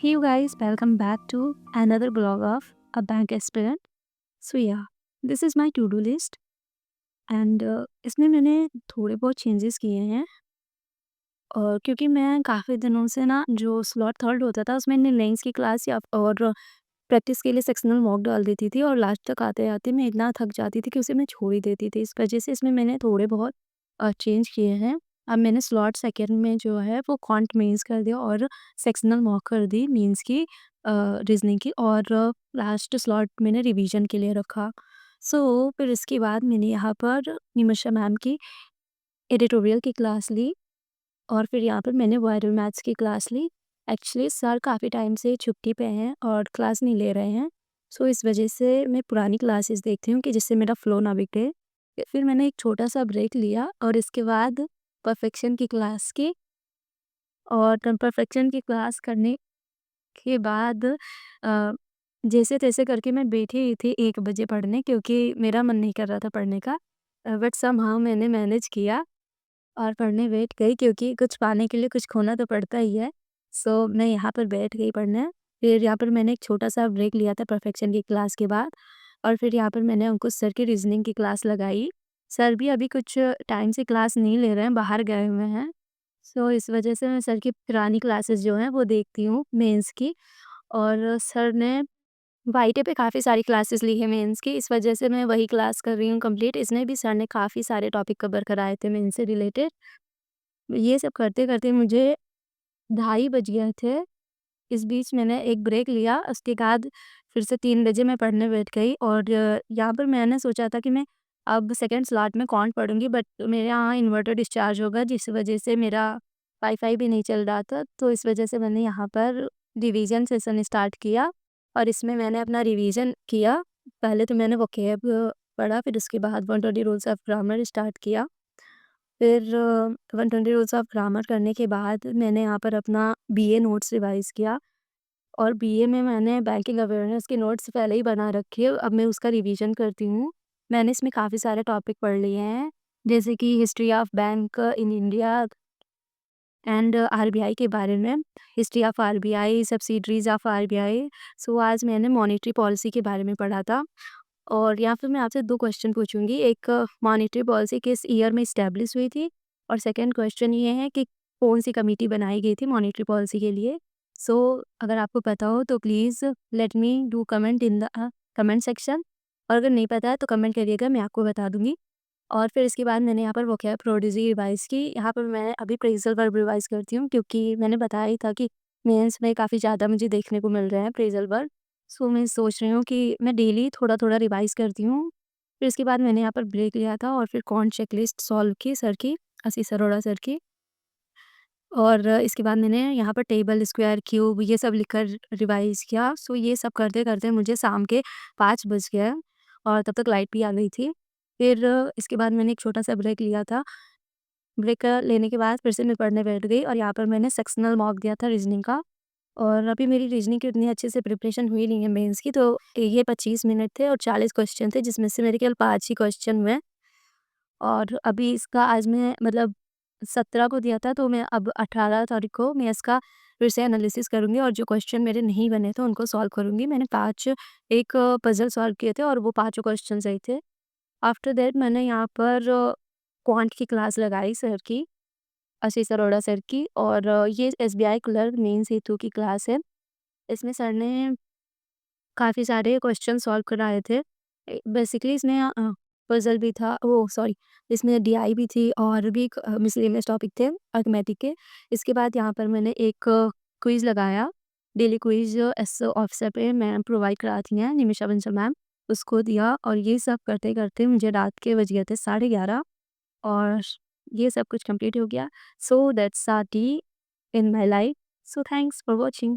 Hey you guys, welcome back to another blog of a bank aspirant. So yeah, this is my to-do list and इसमें मैंने थोड़े बहुत changes किए हैं और क्योंकि मैं काफ़ी दिनों से ना जो स्लॉट थर्ड होता था उसमें मेंस की क्लास या और प्रैक्टिस के लिए सेक्शनल मॉक डाल देती थी और लास्ट तक आते-आते मैं इतना थक जाती थी कि उसे मैं छोड़ ही देती थी। इस वजह से इसमें मैंने थोड़े बहुत चेंज किए हैं। अब मैंने स्लॉट सेकंड में जो है वो क्वांट मेंस कर दिया और सेक्शनल मॉक कर दी मेंस की रीज़निंग की और लास्ट स्लॉट मैंने रिवीजन के लिए रखा। सो फिर इसके बाद मैंने यहाँ पर निमिषा मैम की एडिटोरियल की क्लास ली और फिर यहाँ पर मैंने वायरल मैथ्स की क्लास ली। एक्चुअली सर काफ़ी टाइम से छुट्टी पे हैं और क्लास नहीं ले रहे हैं। सो इस वजह से मैं पुरानी क्लासेस देखती हूँ कि जिससे मेरा फ्लो ना बिगड़े। फिर मैंने एक छोटा-सा ब्रेक लिया और इसके बाद परफेक्शन की क्लास की और परफेक्शन की क्लास करने के बाद जैसे-तैसे करके मैं बैठी ही थी 1 बजे पढ़ने क्योंकि मेरा मन नहीं कर रहा था पढ़ने का। बट समहाउ मैंने मैनेज किया और पढ़ने बैठ गई क्योंकि कुछ पाने के लिए कुछ खोना तो पड़ता ही है। सो मैं यहाँ पर बैठ गई पढ़ने। फिर यहाँ पर मैंने एक छोटा-सा ब्रेक लिया था परफेक्शन की क्लास के बाद और फिर यहाँ पर मैंने अंकुश सर की रीज़निंग की क्लास लगाई। सर भी अभी कुछ टाइम से क्लास नहीं ले रहे हैं, बाहर गए हुए हैं। सो इस वजह से मैं सर की पुरानी क्लासेस जो हैं वो देखती हूँ मेंस की और सर ने वाईटे पे काफ़ी सारी क्लासेस ली है मेंस की, इस वजह से मैं वही क्लास कर रही हूँ कंप्लीट। इसमें भी सर ने काफ़ी सारे टॉपिक कवर कराए थे मेंस से रिलेटेड। ये सब करते-करते मुझे ढाई बज गए थे। इस बीच मैंने एक ब्रेक लिया, उसके बाद फिर से 3 बजे मैं पढ़ने बैठ गई और यहाँ पर मैंने सोचा था कि मैं अब सेकंड स्लॉट में कौन पढ़ूँगी बट मेरे यहाँ इन्वर्टर डिस्चार्ज हो गया जिस वजह से मेरा वाईफ़ाई भी नहीं चल रहा था। तो इस वजह से मैंने यहाँ पर रिवीजन सेशन स्टार्ट किया और इसमें मैंने अपना रिवीजन किया। पहले तो मैंने वोकैब पढ़ा, फिर उसके बाद 120 रूल्स ऑफ ग्रामर स्टार्ट किया। फिर 120 रूल्स ऑफ ग्रामर करने के बाद मैंने यहाँ पर अपना बीए नोट्स रिवाइज़ किया और बीए में मैंने बैंकिंग अवेयरनेस के नोट्स पहले ही बना रखे हैं, अब मैं उसका रिवीजन करती हूँ। मैंने इसमें काफ़ी सारे टॉपिक पढ़ लिए हैं, जैसे कि history of bank in India and RBI के बारे में, history of RBI, subsidiaries of RBI. So आज मैंने मॉनेटरी पॉलिसी के बारे में पढ़ा था और यहाँ पे मैं आपसे 2 क्वेश्चन पूछूँगी। एक मॉनेटरी पॉलिसी किस ईयर में एस्टैब्लिश हुई थी? और सेकंड क्वेश्चन ये है कि कौन-सी कमिटी बनाई गई थी मॉनेटरी पॉलिसी के लिए? सो अगर आपको पता हो तो please let me do comment in the comment section और अगर नहीं पता है तो कमेंट करिएगा, मैं आपको बता दूँगी। और फिर इसके बाद मैंने यहाँ पर वोकैब प्रोडीजी रिवाइज़ की। यहाँ पर मैं अभी फ्रेज़ल वर्ब रिवाइज़ करती हूँ क्योंकि मैंने बताया ही था कि मेंस में काफ़ी ज़्यादा मुझे देखने को मिल रहे हैं फ्रेज़ल वर्ब। सो मैं सोच रही हूँ कि मैं डेली थोड़ा-थोड़ा रिवाइज़ करती हूँ। फिर इसके बाद मैंने यहाँ पर ब्रेक लिया था और फिर कॉन्ट चेकलिस्ट सॉल्व की सर की, आशीष अरोड़ा सर की। और इसके बाद मैंने यहाँ पर टेबल, स्क्वायर, क्यूब ये सब लिखकर रिवाइज़ किया। सो ये सब करते-करते मुझे शाम के 5 बज गए और तब तक लाइट भी आ गई थी। फिर इसके बाद मैंने एक छोटा-सा ब्रेक लिया था। ब्रेक लेने के बाद फिर से मैं पढ़ने बैठ गई और यहाँ पर मैंने सेक्शनल मॉक दिया था रीज़निंग का और अभी मेरी रीज़निंग की उतनी अच्छे से प्रिपरेशन हुई नहीं है मेंस की, तो ये 25 मिनट थे और 40 क्वेश्चन थे जिसमें से मेरे केवल 5 ही क्वेश्चन हुए और अभी इसका आज मैं मतलब 17 को दिया था तो मैं अब 18 तारीख को मैं इसका फिर से एनालिसिस करूँगी और जो क्वेश्चन मेरे नहीं बने थे उनको सॉल्व करूँगी। मैंने 5 एक पज़ल सॉल्व किए थे और वो पाँचों क्वेश्चन सही थे। आफ्टर दैट मैंने यहाँ पर क्वांट की क्लास लगाई सर की, आशीष अरोड़ा सर की और ये एसबीआई क्लर्क मेंस हेतु की क्लास है। इसमें सर ने काफ़ी सारे क्वेश्चन सॉल्व कराए थे। बेसिकली इसमें पज़ल भी था, ओह सॉरी, इसमें डीआई भी थी और भी मिसलेनियस टॉपिक थे अर्थमेटिक के। इसके बाद यहाँ पर मैंने एक क्विज़ लगाया, डेली क्विज़ एस ऑफिसर पे मैम प्रोवाइड कराती हैं निमिषा बंसल मैम, उसको दिया और ये सब करते-करते मुझे रात के बज गए थे 11:30 और ये सब कुछ कंप्लीट हो गया। So that's a day in my life. So thanks for watching.